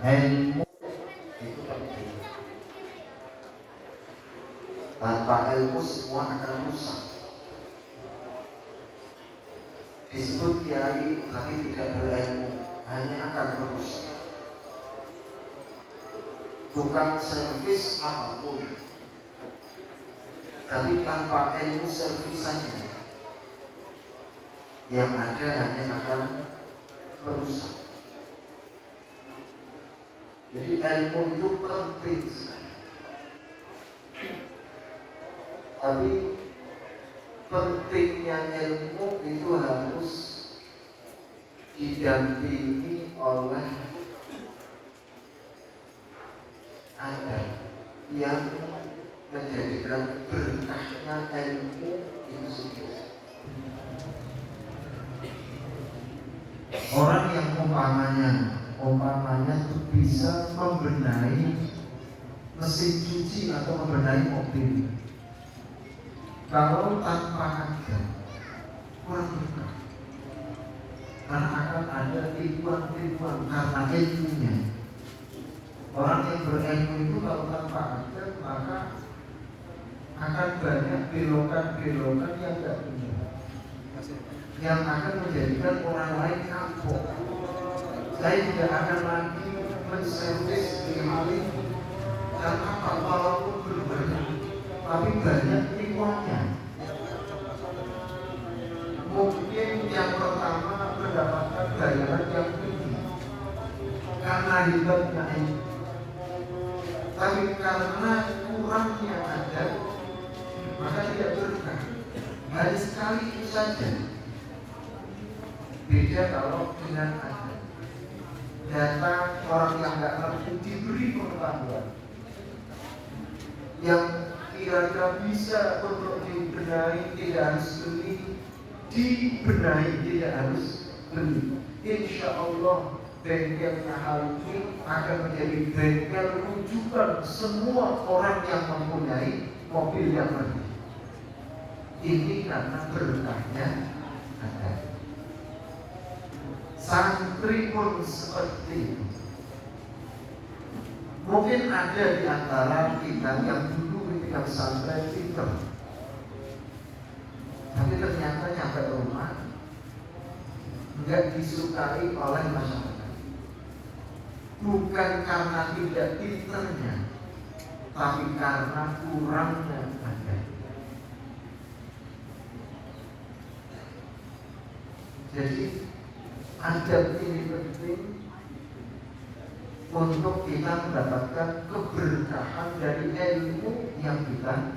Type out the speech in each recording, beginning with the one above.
Ilmu itu penting. Tanpa ilmu semua akan rusak. Disebut kiai tapi tidak berilmu, hanya akan merusak. Bukan servis apapun, tapi tanpa ilmu servisannya, yang ada hanya akan merusak. Jadi ilmu itu penting sekali. Tapi pentingnya ilmu itu harus didampingi oleh adab yang menjadikan berkahnya ilmu itu sendiri. Orang yang umpamanya itu bisa membenahi mesin cuci atau membenahi mobil, kalau tanpa adab kurang berkah, karena akan ada tipuan-tipuan karena ilmunya. Orang yang berilmu itu kalau tanpa adab maka akan banyak belokan-belokan yang tidak benar, yang akan menjadikan orang lain kapok. Saya tidak akan lagi menservis di hal ini, dan apa walaupun berbanyak, tapi banyak tipuannya. Mungkin yang pertama mendapatkan bayaran yang tinggi karena hebatnya ini, tapi karena kurangnya adab maka tidak berkah. Hanya sekali itu saja. Beda kalau dengan adab. Datang orang yang nggak ngerti diberi pengetahuan yang kira-kira bisa untuk dibenahi, tidak harus beli, dibenahi tidak harus beli. Insya Allah bengkelnya hal ini akan menjadi bengkel rujukan semua orang yang mempunyai mobil yang berbeda. Ini karena berkahnya ada. Santri pun seperti itu. Mungkin ada di antara kita yang dulu ketika pesantren pinter, tapi ternyata nyampe rumah enggak disukai oleh masyarakat. Bukan karena tidak pinternya, tapi karena kurangnya adab. Jadi adab ini penting untuk kita mendapatkan keberkahan dari ilmu yang kita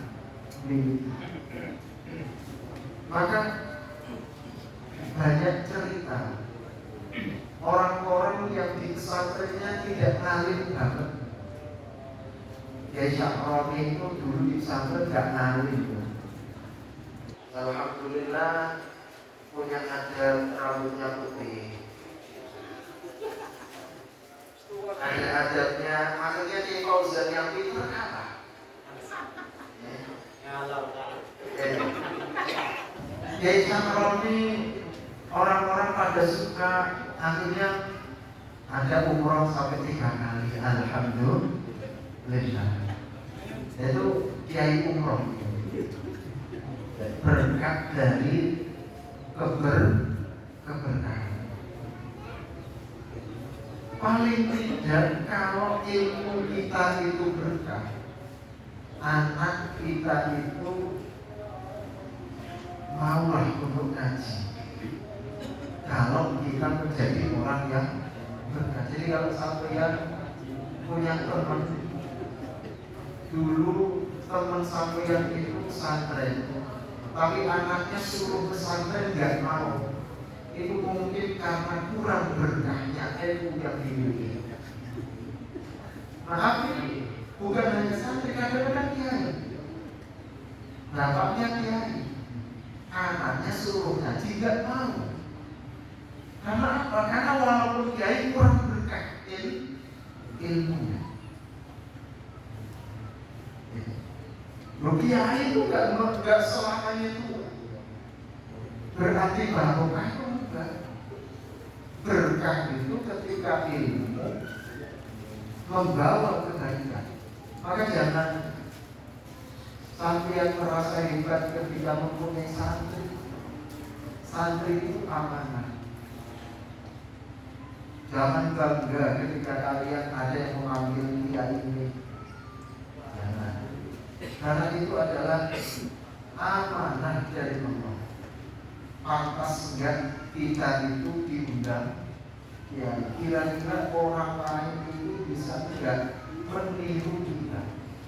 miliki. Maka banyak cerita orang-orang yang di pesantrennya tidak ngalim banget. Kiai Syahroni itu dulu di pesantren gak ngalim. Alhamdulillah punya adab, rambutnya putih, ada adabnya. Maksudnya di Fauzan yang pintar apa? Kiai Syahroni orang-orang pada suka, akhirnya ada umroh sampai 3 kali. Alhamdulillah. Itu kiai umroh berkat dari keberkahan. Paling tidak kalau ilmu kita itu berkah, anak kita itu maulah untuk ngaji. Kalau kita menjadi orang yang berkah. Jadi kalau sampean punya teman, dulu teman sampean itu pesantren, tapi anaknya suruh pesantren nggak mau, itu mungkin karena kurang berkahnya ilmu yang dimiliki. Maaf ini bukan hanya santri, kadang-kadang kiai, bapaknya kiai, anaknya suruh ngaji nggak mau. Karena apa? Karena walaupun kiai kurang berkah ilmunya. Kiai itu nggak selamanya itu berarti barokah, itu enggak. Berkah itu ketika ilmu membawa kebaikan. Maka jangan sampai yang merasa hebat ketika mempunyai santri. Santri itu amanah. Jangan bangga ketika kalian ada yang mengambil kiai ini. Jangan. Karena itu adalah amanah dari Allah. Pantas enggak kita itu diundang? Ya, kira-kira orang lain itu bisa enggak meniru kita?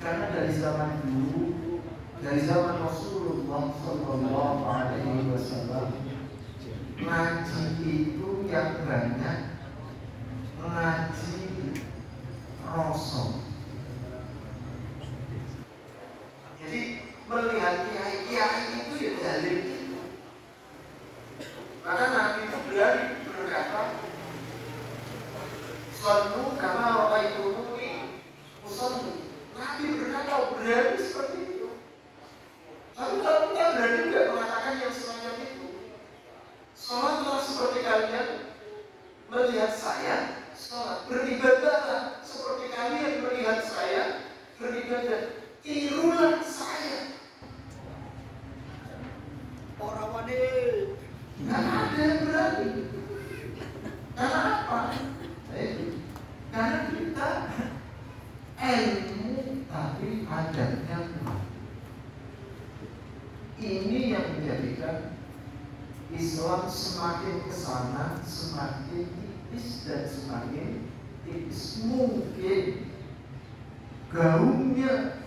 Karena dari zaman dulu, dari zaman Rasulullah Sallallahu Alaihi Wasallam, ngaji itu yang banyak ngaji Rasul. Jadi melihat kiai itu ya dalil. Maka Nabi itu berani berkata, "Sallu kama ra'aitumuni usalli." Nabi berkata berani seperti itu. Tapi kalau kita berani tidak mengatakan yang semacam itu, sholatlah seperti kalian melihat saya sholat, beribadahlah seperti kalian melihat saya beribadah, tirulah saya. Orang wanita nggak ada yang berani. Karena apa? Karena kita ilmu tapi adabnya kurang. Ini yang menjadikan Islam semakin kesana semakin tipis dan semakin tipis. Mungkin gaungnya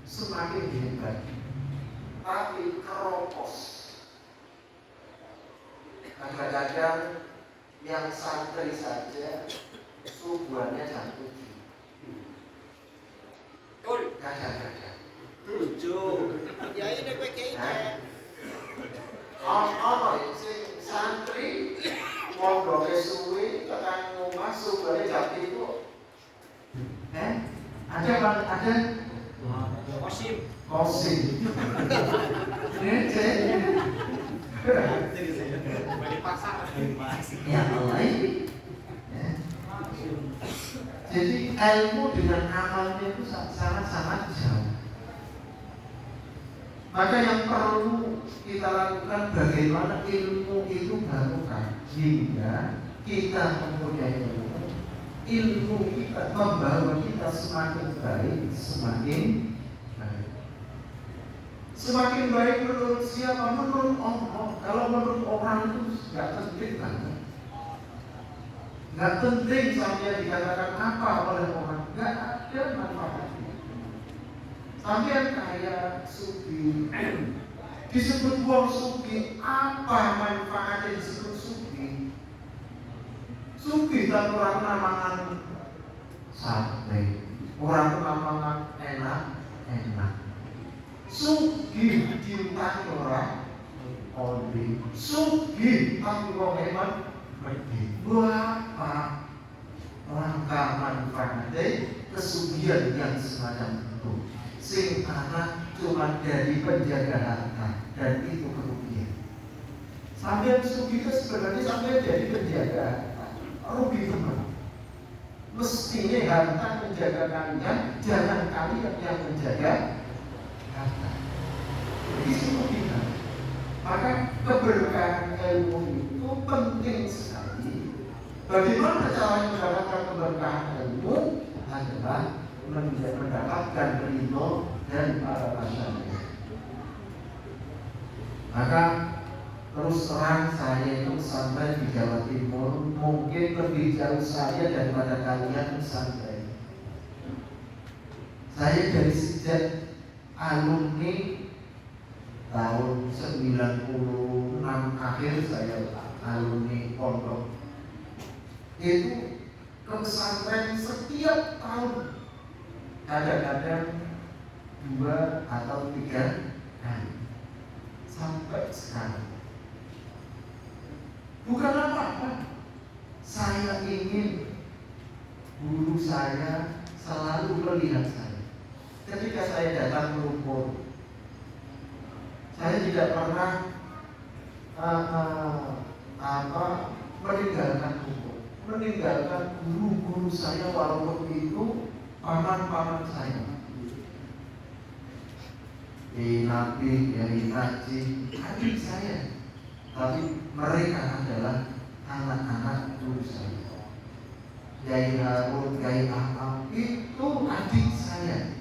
semakin hebat, tapi keropos. Kadang-kadang yang santri saja subuhannya jam 7. Kadang-kadang 7. Ya ini PKI. Ono sing santri mondhoke suwi tekan omah subuhane jam 7. Ada Bang, ada Kosim. Dari pasar. Ya Allah ini. Jadi ilmu dengan amalnya itu sangat-sangat jauh. Maka yang perlu kita lakukan bagaimana ilmu itu barokah, hingga kita mempunyai ilmu kita membawa kita semakin baik, semakin baik. Semakin baik menurut siapa? Menurut Allah. Kalau menurut orang itu nggak penting banget. Nggak penting sampai dikatakan apa oleh orang. Nggak ada manfaatnya. Sampai kaya sugi disebut uang sugi, apa manfaatnya disebut sugi? Sugi dan orang namangan sate, orang namangan enak. Sugi diutangi orang oli, sugi tapi wong hebat pergi. Apa langkah manfaatnya kesugihan yang semacam itu? Sing anak cuma dari penjaga harta, dan itu kerugian. Sampai sugi itu sebenarnya sampai dari penjaga harta, rugi teman. Mestinya harta menjaga kalian, jangan kalian yang menjaga harta. Itu kita. Maka keberkahan ilmu itu penting sekali. Bagaimana cara mendapatkan keberkahan ilmu adalah mendapatkan ridho dan para pasangan. Maka terus terang saya itu sampai di Jawa Timur, mungkin lebih jauh saya daripada kalian sampai. Saya dari sejak alumni tahun 96 akhir saya alumni pondok. Itu ke pesantren setiap tahun. Kadang-kadang 2 atau 3 kali sampai sekarang. Bukan apa-apa. Saya ingin guru saya selalu melihat saya. Ketika saya datang melumpur, saya tidak pernah meninggalkan lumpur. meninggalkan guru-guru saya walaupun itu paman-paman saya. Nabi, dari Haji, adik saya. Tapi mereka adalah anak-anak guru saya. Kiai Harun, Kiai Ahmad itu adik saya.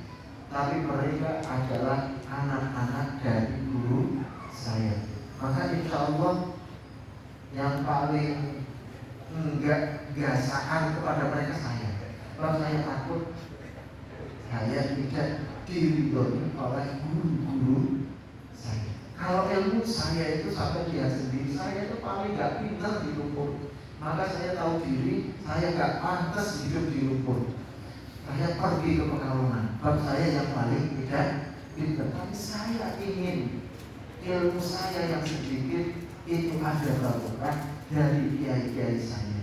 Tapi mereka adalah anak-anak dari guru saya. Maka insya Allah yang paling enggak gasaan kepada mereka saya. Kalau saya takut saya tidak diridhoi oleh guru-guru saya. Kalau ilmu saya itu sampai dia sendiri, saya itu paling gak pintar di lumpur. Maka saya tahu diri, saya gak pantas hidup di lumpur. Saya pergi ke Pekalongan. Bab saya yang paling tidak pintar. Tapi saya ingin ilmu saya yang sedikit itu ada barokah dari kiai-kiai saya.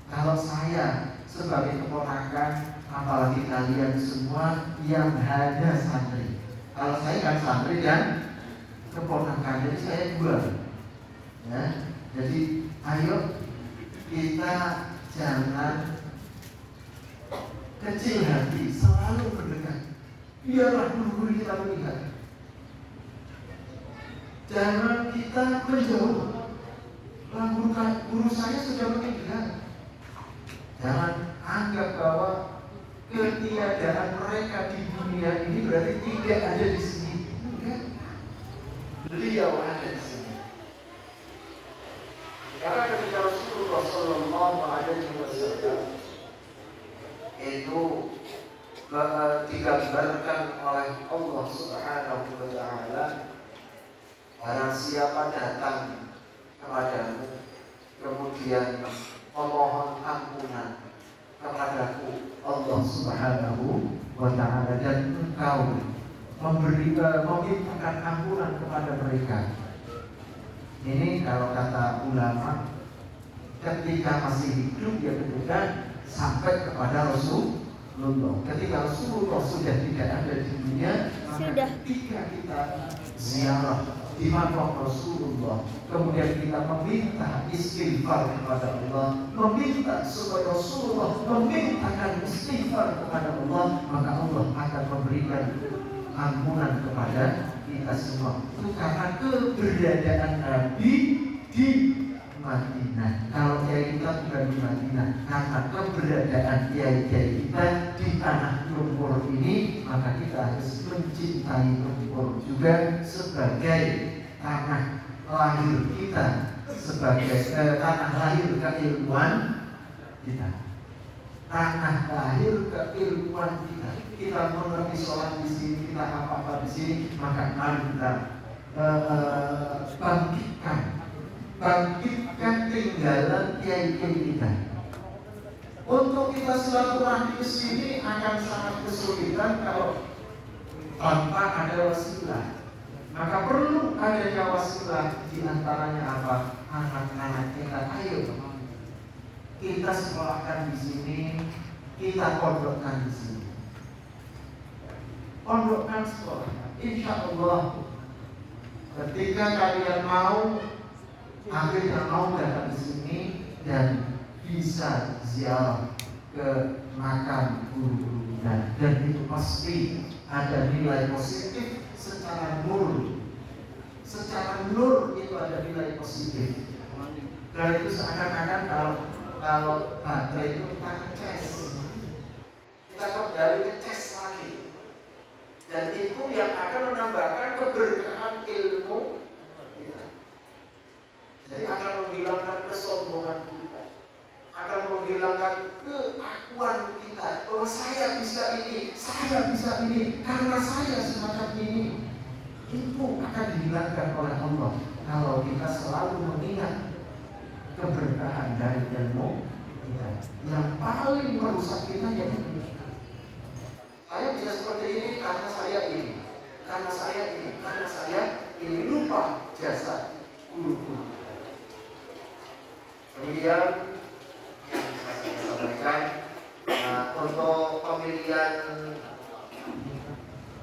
Kalau saya sebagai keponakan, apalagi kalian semua yang ada santri. Kalau saya kan santri dan keponakan, jadi saya dua. Ya, jadi ayo kita jangan kecil hati, selalu mendekat. Biarlah guru-guru kita melihat. Jangan kita menjauh. Guru saya sudah meninggal. Jangan anggap bahwa ketiadaan mereka di dunia ini berarti tidak ada di sini. Enggak. Beliau ada di sini. Karena ketika Rasulullah Sallallahu Alaihi Wasallam itu digambarkan oleh Allah Subhanahu Wa Taala, barang siapa datang kepadamu kemudian memohon ampunan kepadaku Allah Subhanahu Wa Taala dan engkau memintakan ampunan kepada mereka. Ini kalau kata ulama, ketika masih hidup dia kemudian sampai kepada Rasulullah. Ketika Rasulullah sudah tidak ada di dunia, maka ketika kita ziarah di makam Rasulullah, kemudian kita meminta istighfar kepada Allah, meminta supaya Rasulullah memintakan istighfar kepada Allah, maka Allah akan memberikan ampunan kepada kita semua. Itu karena keberadaan Nabi di Madinah. Kalau kiai kita bukan di Madinah, karena keberadaan kiai-kiai kita di tanah lumpur ini, maka kita harus mencintai lumpur juga sebagai tanah lahir kita, sebagai tanah lahir keilmuan kita, tanah lahir keilmuan kita. Kita mengerti sholat di sini, kita apa-apa di sini, maka mari kita bangkitkan tinggalan kiai-kiai kita. Untuk kita silaturahmi ke sini akan sangat kesulitan kalau tanpa ada wasilah. Maka perlu adanya wasilah, di antaranya apa? Anak-anak kita. Ayo kita sekolahkan di sini, kita pondokkan di sini. Pondokkan sekolah. Insya Allah ketika kalian mau, akhirnya mau datang di sini dan bisa ziarah ke makam guru-guru dan itu pasti ada nilai positif secara nur. Secara nur itu ada nilai positif. Dan itu seakan-akan kalau baterai itu kita ngecas, kita kembali ngecas lagi. Dan itu yang akan menambahkan keberkahan ilmu kita. Jadi akan menghilangkan kesombongan kita, akan menghilangkan keakuan kita bahwa saya bisa ini, karena saya semacam ini. Itu akan dihilangkan oleh Allah kalau kita selalu mengingat keberkahan dari ilmu kita. Yang paling merusak kita yaitu saya bisa seperti ini karena saya ini, karena saya ini, karena saya ini, lupa jasa guru. Kemudian yang saya sampaikan untuk pemilihan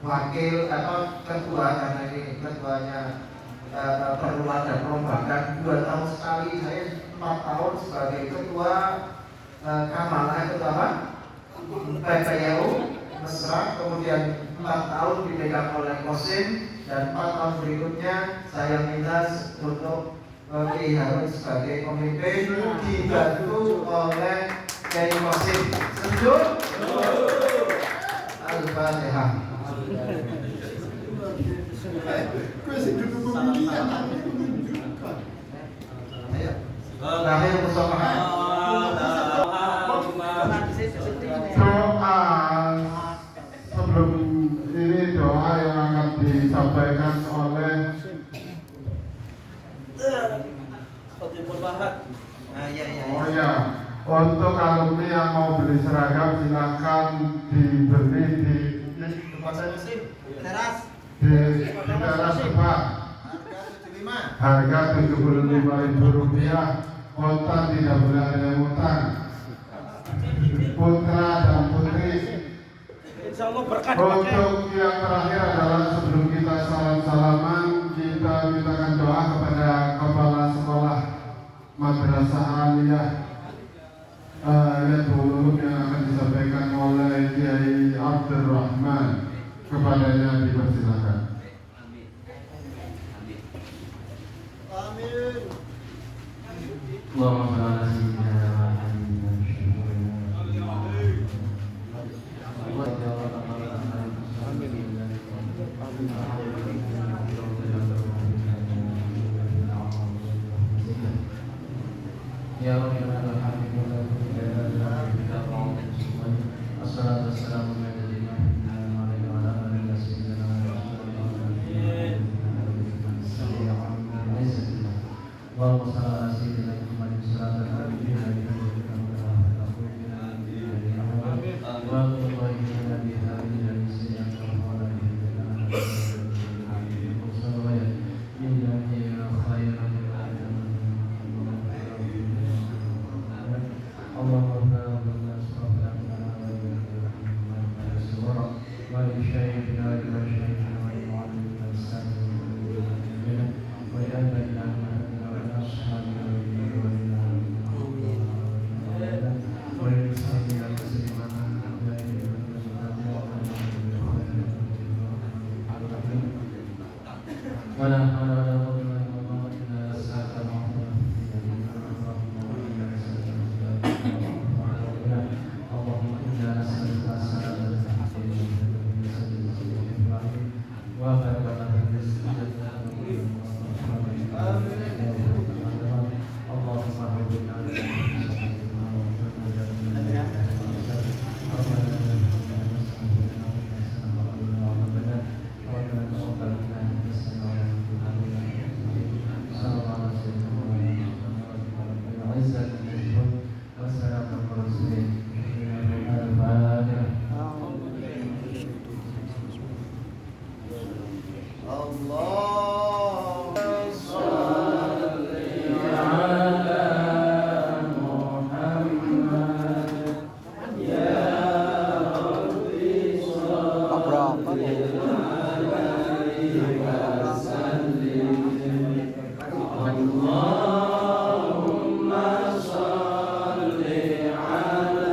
wakil atau ketua, karena ini ketuanya perlu ada perombakan 2 tahun sekali. Saya 4 tahun sebagai ketua Kamalah, ketua apa? PPU Mesra, kemudian 4 tahun dipegang oleh Kosim, dan 4 tahun berikutnya saya minta untuk Kiai Harun sebagai pemimpin dibantu oleh Kiai Kosim. Setuju? Al-Fatihah. Ayo Mustafa. Doa sebelum ini, doa yang akan disampaikan oleh Oh ya, untuk alumni yang mau beli seragam silakan dibeli di teras depan. Harga Rp75.000. Kontan tidak boleh ada yang utang. Putra dan putri. Untuk yang terakhir adalah sebelum kita salam-salaman, kita mintakan doa kepada kepala sekolah Madrasah Aliyah yang akan disampaikan oleh Kiai Abdul Rahman. Kepadanya dipersilakan. Amin. Ya Rabbi, assalatu wassalamu ala Allahumma salli ala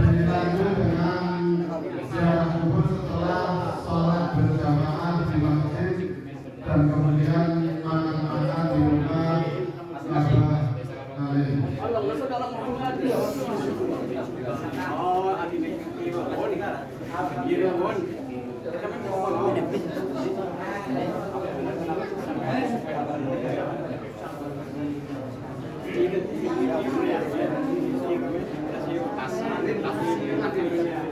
Dilanjut dengan ziarah kubur setelah sholat berjamaah di masjid dan kemudian makan-makan di rumah Abah Alif.